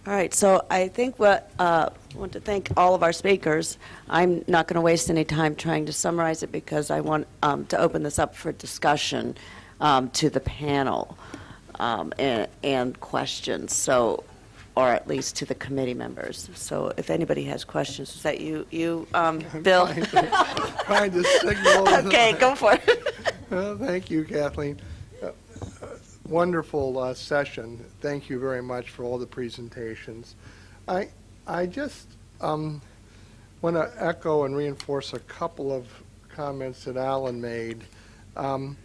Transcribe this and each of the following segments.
All right, so I think I want to thank all of our speakers. I'm not going to waste any time trying to summarize it because I want to open this up for discussion to the panel and questions, so, or at least to the committee members. So if anybody has questions, is that you Bill? Trying to signal. Okay, go for it. Well, thank you, Kathleen. Wonderful session. Thank you very much for all the presentations. I just want to echo and reinforce a couple of comments that Alan made. And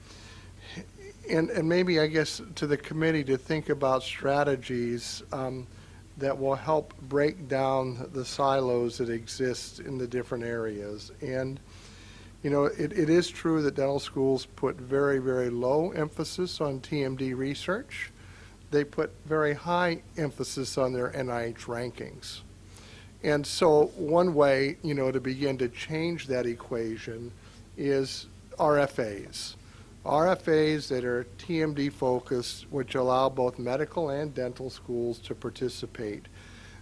maybe, I guess, to the committee to think about strategies that will help break down the silos that exist in the different areas. And you know, it is true that dental schools put very, very low emphasis on TMD research. They put very high emphasis on their NIH rankings. And so one way, you know, to begin to change that equation is RFAs. RFAs that are TMD focused, which allow both medical and dental schools to participate.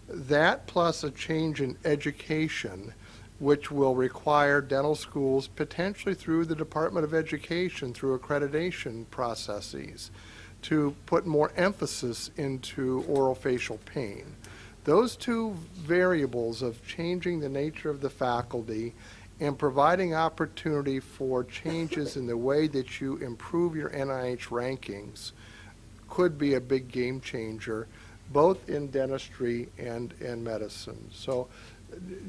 That plus a change in education, which will require dental schools, potentially through the Department of Education, through accreditation processes, to put more emphasis into orofacial pain. Those two variables of changing the nature of the faculty and providing opportunity for changes in the way that you improve your NIH rankings could be a big game changer, both in dentistry and medicine. So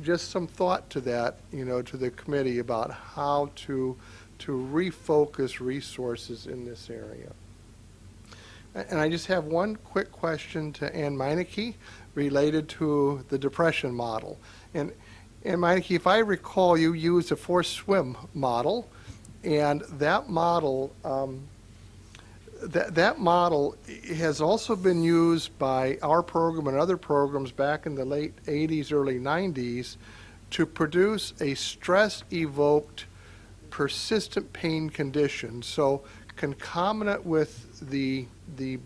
just some thought to that, you know, to the committee about how to refocus resources in this area. And I just have one quick question to Ann Meineke related to the depression model. And Ann Meineke, if I recall, you used a forced swim model, and that model that model has also been used by our program and other programs back in the late 80s, early 90s to produce a stress-evoked persistent pain condition. So concomitant with the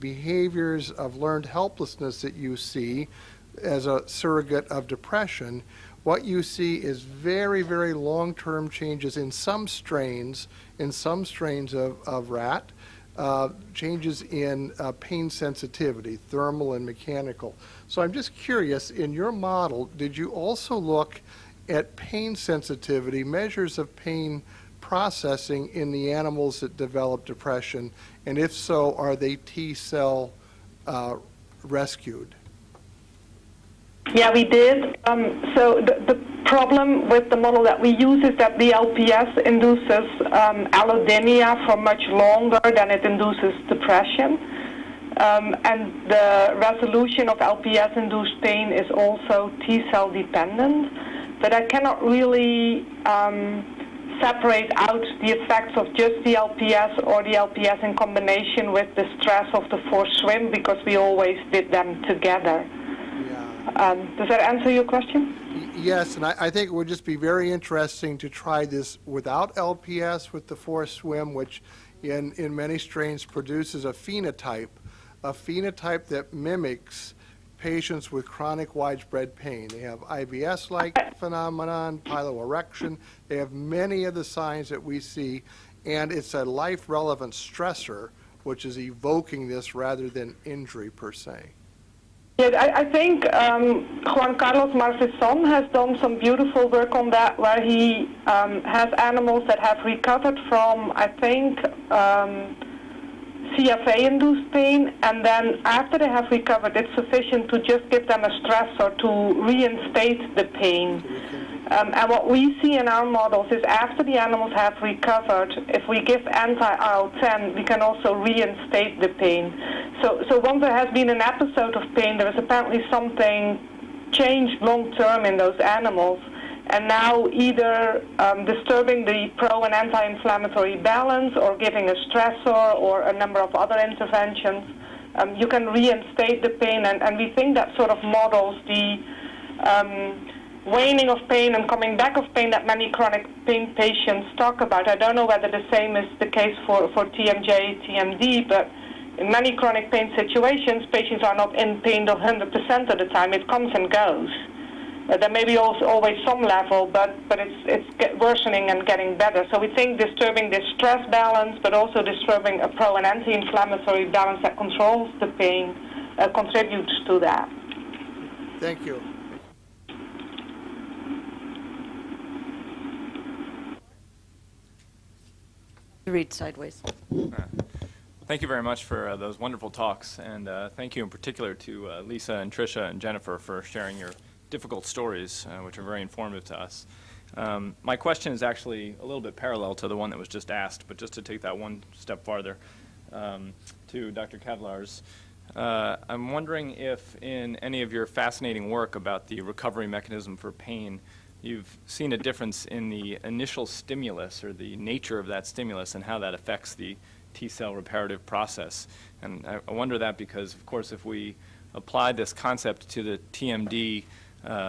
behaviors of learned helplessness that you see as a surrogate of depression, what you see is very, very long-term changes in some strains of rat, changes in pain sensitivity, thermal and mechanical. So I'm just curious, in your model, did you also look at pain sensitivity, measures of pain processing in the animals that develop depression? And if so, are they T-cell rescued? Yeah, we did. So the problem with the model that we use is that the LPS induces allodynia for much longer than it induces depression. And the resolution of LPS-induced pain is also T-cell dependent. But I cannot really separate out the effects of just the LPS or the LPS in combination with the stress of the forced swim, because we always did them together. Does that answer your question? Yes, and I think it would just be very interesting to try this without LPS with the forced swim, which in many strains produces a phenotype that mimics patients with chronic widespread pain. They have IBS-like phenomenon, piloerection. They have many of the signs that we see, and it's a life-relevant stressor, which is evoking this rather than injury per se. Yeah, I think Juan Carlos Marcison has done some beautiful work on that, where he has animals that have recovered from, I think, CFA-induced pain, and then after they have recovered, it's sufficient to just give them a stressor to reinstate the pain. And what we see in our models is after the animals have recovered, if we give anti-IL-10, we can also reinstate the pain. So once there has been an episode of pain, there is apparently something changed long-term in those animals. And now either disturbing the pro- and anti-inflammatory balance or giving a stressor or a number of other interventions, you can reinstate the pain. And we think that sort of models the waning of pain and coming back of pain that many chronic pain patients talk about. I don't know whether the same is the case for TMJ, TMD, but in many chronic pain situations, patients are not in pain 100% of the time. It comes and goes. There may be also always some level, but it's worsening and getting better. So we think disturbing this stress balance, but also disturbing a pro and anti-inflammatory balance that controls the pain contributes to that. Thank you. Read sideways. Thank you very much for those wonderful talks, and thank you in particular to Lisa and Tricia and Jennifer for sharing your difficult stories, which are very informative to us. My question is actually a little bit parallel to the one that was just asked, but just to take that one step farther, to Dr. Kavlar's. I'm wondering if in any of your fascinating work about the recovery mechanism for pain, you've seen a difference in the initial stimulus or the nature of that stimulus and how that affects the T-cell reparative process. And I wonder that because, of course, if we apply this concept to the TMD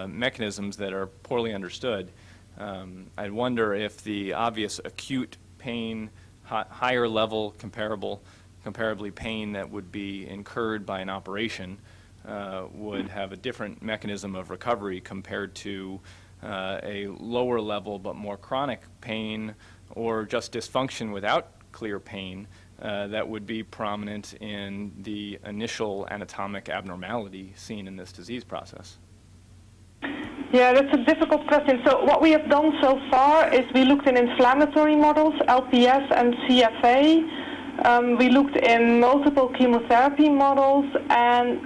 mechanisms that are poorly understood, I wonder if the obvious acute pain, higher level comparably pain that would be incurred by an operation would have a different mechanism of recovery compared to a lower level but more chronic pain or just dysfunction without clear pain that would be prominent in the initial anatomic abnormality seen in this disease process. Yeah, that's a difficult question. So what we have done so far is we looked in inflammatory models, LPS and CFA. We looked in multiple chemotherapy models, and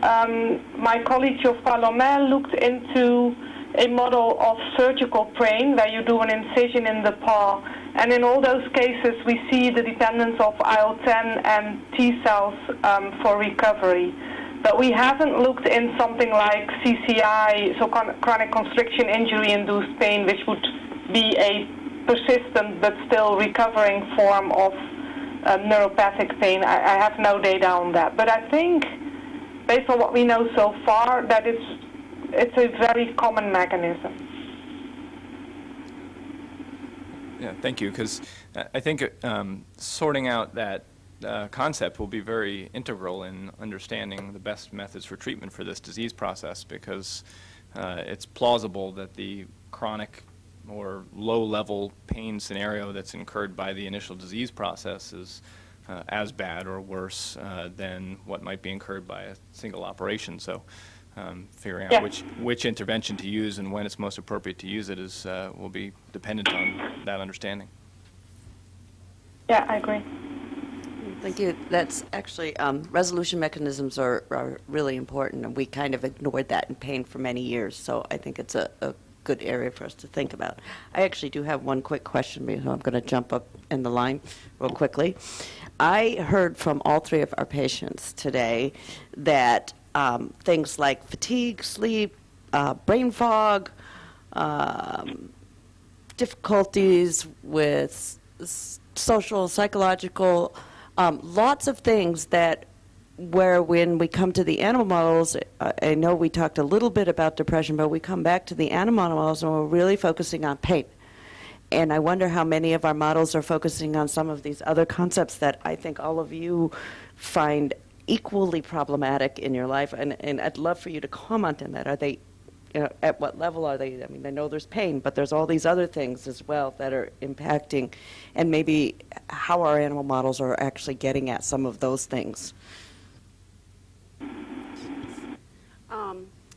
my colleague Geoffroy Lomel looked into a model of surgical pain where you do an incision in the paw. And in all those cases, we see the dependence of IL-10 and T cells for recovery. But we haven't looked in something like CCI, so chronic constriction injury-induced pain, which would be a persistent but still recovering form of neuropathic pain. I have no data on that. But I think, based on what we know so far, that it's a very common mechanism. Yeah, thank you, because I think sorting out that concept will be very integral in understanding the best methods for treatment for this disease process, because it's plausible that the chronic or low-level pain scenario that's incurred by the initial disease process is as bad or worse than what might be incurred by a single operation. So figuring out which intervention to use and when it's most appropriate to use it is will be dependent on that understanding. Yeah, I agree. Thank you. That's actually, resolution mechanisms are really important, and we kind of ignored that in pain for many years, so I think it's a good area for us to think about. I actually do have one quick question, because I'm going to jump up in the line real quickly. I heard from all three of our patients today that things like fatigue, sleep, brain fog, difficulties with social, psychological, lots of things that where when we come to the animal models, I know we talked a little bit about depression, but we come back to the animal models and we're really focusing on pain. And I wonder how many of our models are focusing on some of these other concepts that I think all of you find equally problematic in your life. And I'd love for you to comment on that. Are they, you know, at what level are they? I mean, I know there's pain, but there's all these other things as well that are impacting, and maybe how our animal models are actually getting at some of those things.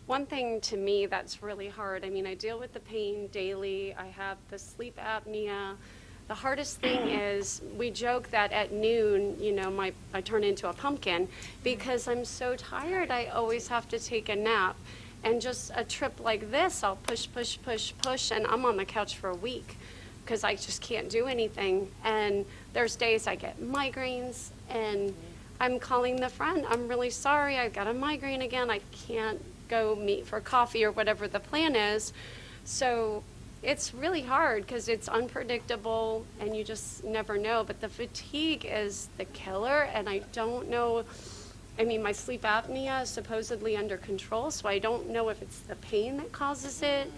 One thing to me that's really hard, I mean, I deal with the pain daily. I have the sleep apnea. The hardest thing is, we joke that at noon, you know, I turn into a pumpkin because I'm so tired. I always have to take a nap. And just a trip like this, I'll push, push, push, push, and I'm on the couch for a week because I just can't do anything. And there's days I get migraines, and I'm calling the friend. I'm really sorry, I've got a migraine again. I can't go meet for coffee or whatever the plan is. So it's really hard because it's unpredictable and you just never know. But the fatigue is the killer, and I don't know. I mean, my sleep apnea is supposedly under control, so I don't know if it's the pain that causes it.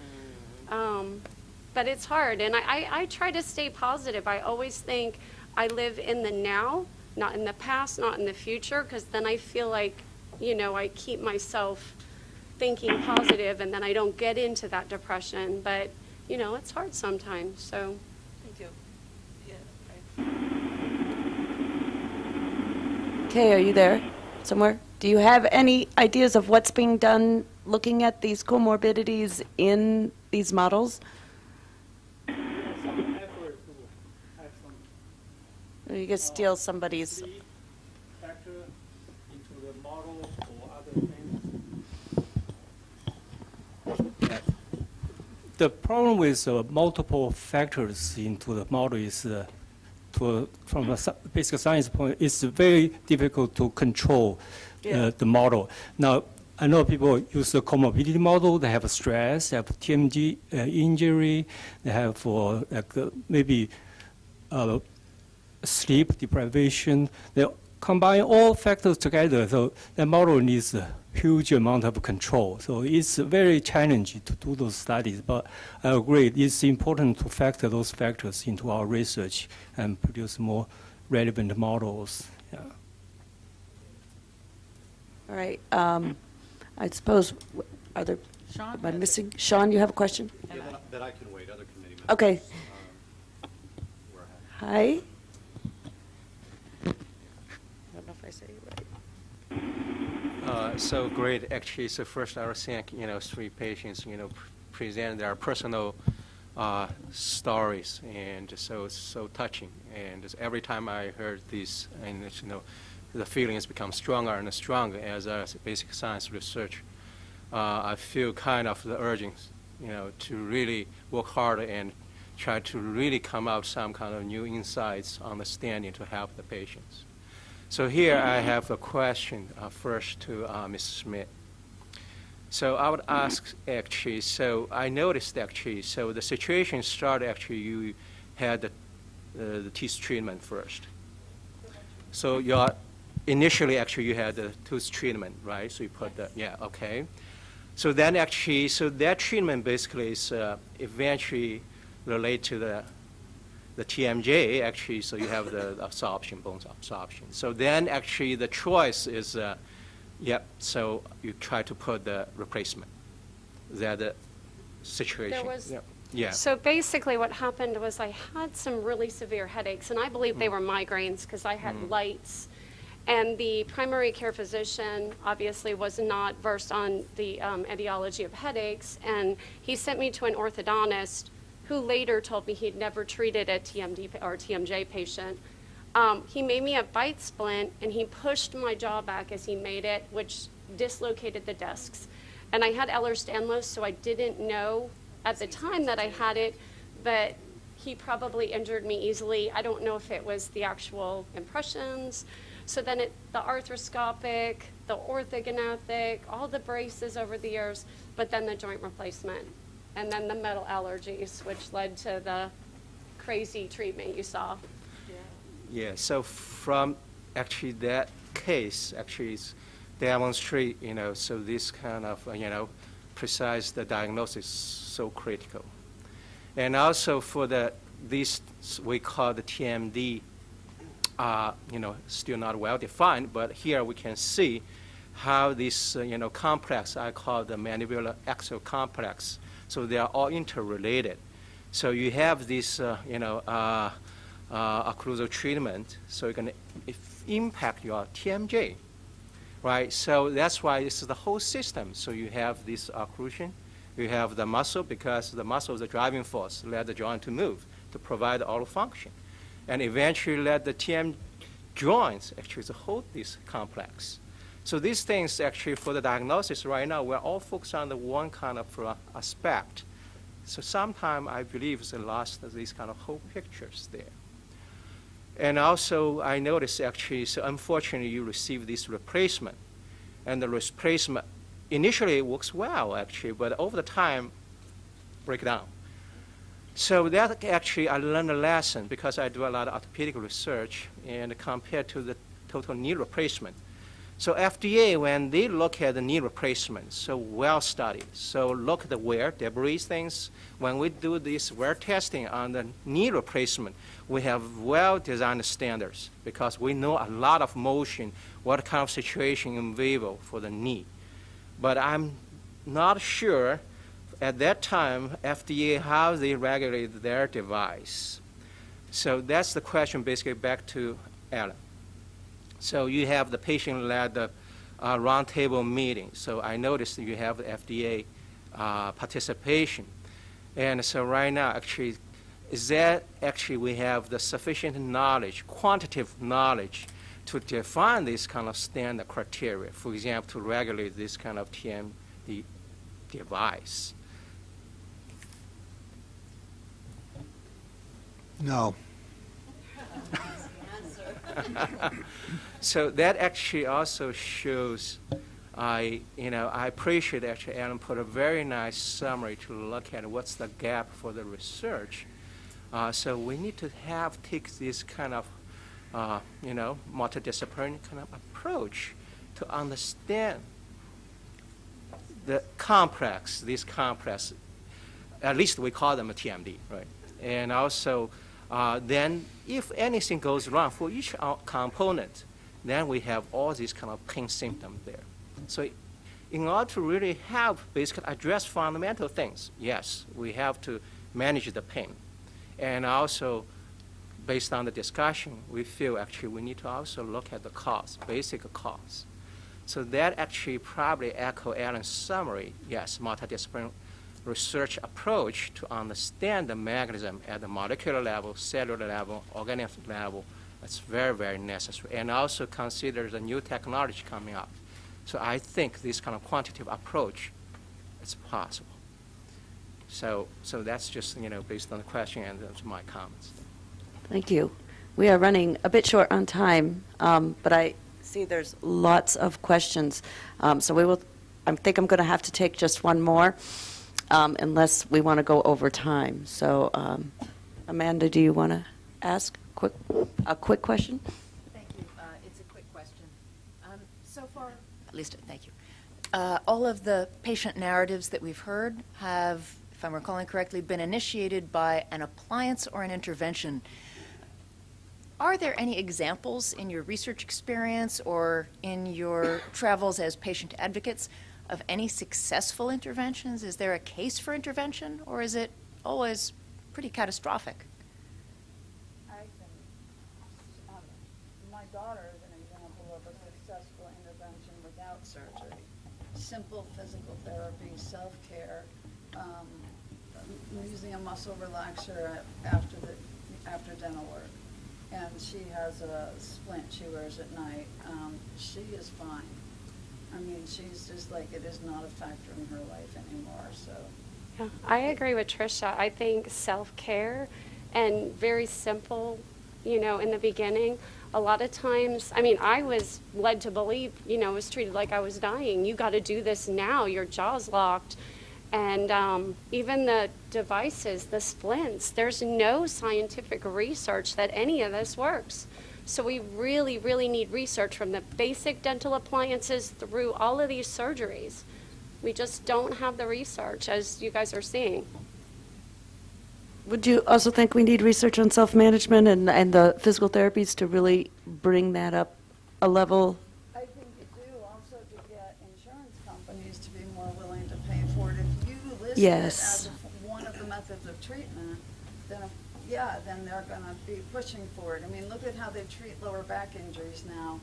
But it's hard, and I try to stay positive. I always think I live in the now, not in the past, not in the future, because then I feel like, you know, I keep myself thinking positive and then I don't get into that depression. But, you know, it's hard sometimes, so. Thank you. Kay, are you there somewhere? Do you have any ideas of what's being done looking at these comorbidities in these models? Some effort to have some You could steal somebody's. sleep factor into the model or other things. The problem with multiple factors into the model is, from a basic science point, it's very difficult to control the model. Now, I know people use the comorbidity model. They have stress, they have TMG injury, they have maybe sleep deprivation. They combine all factors together, so the model needs a huge amount of control. So it's very challenging to do those studies, but I agree it's important to factor those factors into our research and produce more relevant models. Yeah. All right. I suppose, are there, Sean? am I missing? Sean, you have a question? And I- That I can wait, other committee members. Okay. We're happy. Hi. I don't know if I say it right. So great, actually, so first I was thank, three patients, present their personal stories, and so touching. And every time I heard this, and the feelings become stronger and stronger as a basic science researcher. I feel kind of the urging, to really work hard and try to really come out some kind of new insights, understanding to help the patients. So here I have a question first to Ms. Smith. So I would ask actually, so I noticed actually, so the situation started actually you had the teeth treatment first. So initially actually you had the tooth treatment, right? So you put okay. So then actually, so that treatment basically is eventually related to the TMJ actually, so you have the absorption, bone absorption. So then actually the choice is, so you try to put the replacement. That situation. There was, yeah. So basically what happened was I had some really severe headaches, and I believe they were migraines because I had lights. And the primary care physician obviously was not versed on the etiology of headaches, and he sent me to an orthodontist who later told me he'd never treated a TMD or TMJ patient. He made me a bite splint, and he pushed my jaw back as he made it, which dislocated the discs. And I had Ehlers-Danlos, so I didn't know at the time that I had it, but he probably injured me easily. I don't know if it was the actual impressions. So then the arthroscopic, the orthognathic, all the braces over the years, but then the joint replacement. And then the metal allergies, which led to the crazy treatment you saw. Yeah, so from actually that case, actually demonstrate, so this kind of, precise the diagnosis so critical. And also for this we call the TMD, still not well defined, but here we can see how this, complex, I call the mandibular axial complex, so they are all interrelated. So you have this, occlusal treatment, so it can impact your TMJ, right? So that's why this is the whole system. So you have this occlusion, you have the muscle, because the muscle is the driving force, let the joint to move, to provide all function. And eventually let the TM joints actually to hold this complex. So these things actually for the diagnosis right now, we're all focused on the one kind of aspect. So sometimes I believe it's lost these kind of whole pictures there. And also I noticed actually, so unfortunately you receive this replacement. And the replacement initially works well actually, but over the time break down. So that actually I learned a lesson because I do a lot of orthopedic research and compared to the total knee replacement. So FDA, when they look at the knee replacement, so well studied. So look at the wear, debris things. When we do this wear testing on the knee replacement, we have well-designed standards because we know a lot of motion, what kind of situation in vivo for the knee. But I'm not sure at that time FDA how they regulate their device. So that's the question basically back to Alan. So you have the patient-led roundtable meeting. So I noticed you have the FDA participation. And so right now, actually, is that actually we have the sufficient knowledge, quantitative knowledge, to define this kind of standard criteria, for example, to regulate this kind of TMD device? No. So that actually also shows, I appreciate actually Alan put a very nice summary to look at what's the gap for the research. So we need to take this kind of, multidisciplinary kind of approach to understand these complex, at least we call them a TMD, right? And also, then if anything goes wrong for each component, then we have all these kind of pain symptoms there. So in order to really help basically address fundamental things, yes, we have to manage the pain. And also, based on the discussion, we feel actually we need to also look at the cause, basic cause. So that actually probably echo Alan's summary, yes, multidisciplinary research approach to understand the mechanism at the molecular level, cellular level, organism level. That's very, very necessary. And also consider the new technology coming up. So I think this kind of quantitative approach is possible. So that's just, based on the question and those my comments. Thank you. We are running a bit short on time, but I see there's lots of questions. So I think I'm going to have to take just one more, unless we want to go over time. So, Amanda, do you want to ask a quick question? Thank you. It's a quick question. So far, at least, thank you. All of the patient narratives that we've heard have, if I'm recalling correctly, been initiated by an appliance or an intervention. Are there any examples in your research experience or in your travels as patient advocates of any successful interventions? Is there a case for intervention, or is it always pretty catastrophic? My daughter is an example of a successful intervention without surgery. Simple physical therapy, self-care, using a muscle relaxer after dental work. And she has a splint she wears at night. She is fine. I mean, she's just like, it is not a factor in her life anymore, so. Yeah, I agree with Tricia. I think self-care and very simple, in the beginning, a lot of times, I was led to believe, was treated like I was dying. You got to do this now. Your jaw's locked. And even the devices, the splints, there's no scientific research that any of this works. So we really, really need research from the basic dental appliances through all of these surgeries. We just don't have the research, as you guys are seeing. Would you also think we need research on self-management and the physical therapies to really bring that up a level? I think you do also to get insurance companies to be more willing to pay for it. If you list it as one of the methods of treatment, then they're going to be pushing for it. I mean, look at how they treat lower back injuries now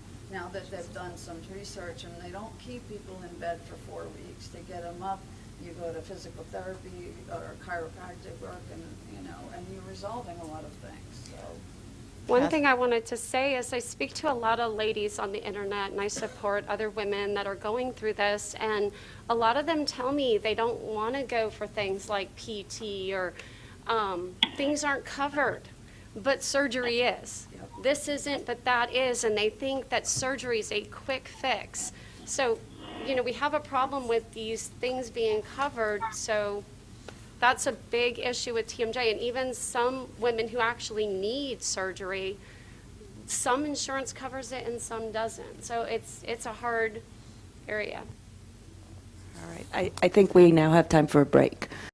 that they've done some research, and they don't keep people in bed for 4 weeks. They get them up, you go to physical therapy or chiropractic work, and you're resolving a lot of things. So. One thing I wanted to say is I speak to a lot of ladies on the internet, and I support other women that are going through this, and a lot of them tell me they don't want to go for things like PT or things aren't covered, but surgery is. This isn't, but that is, and they think that surgery is a quick fix. So, we have a problem with these things being covered, so that's a big issue with TMJ. And even some women who actually need surgery, some insurance covers it and some doesn't. So it's a hard area. All right. I think we now have time for a break.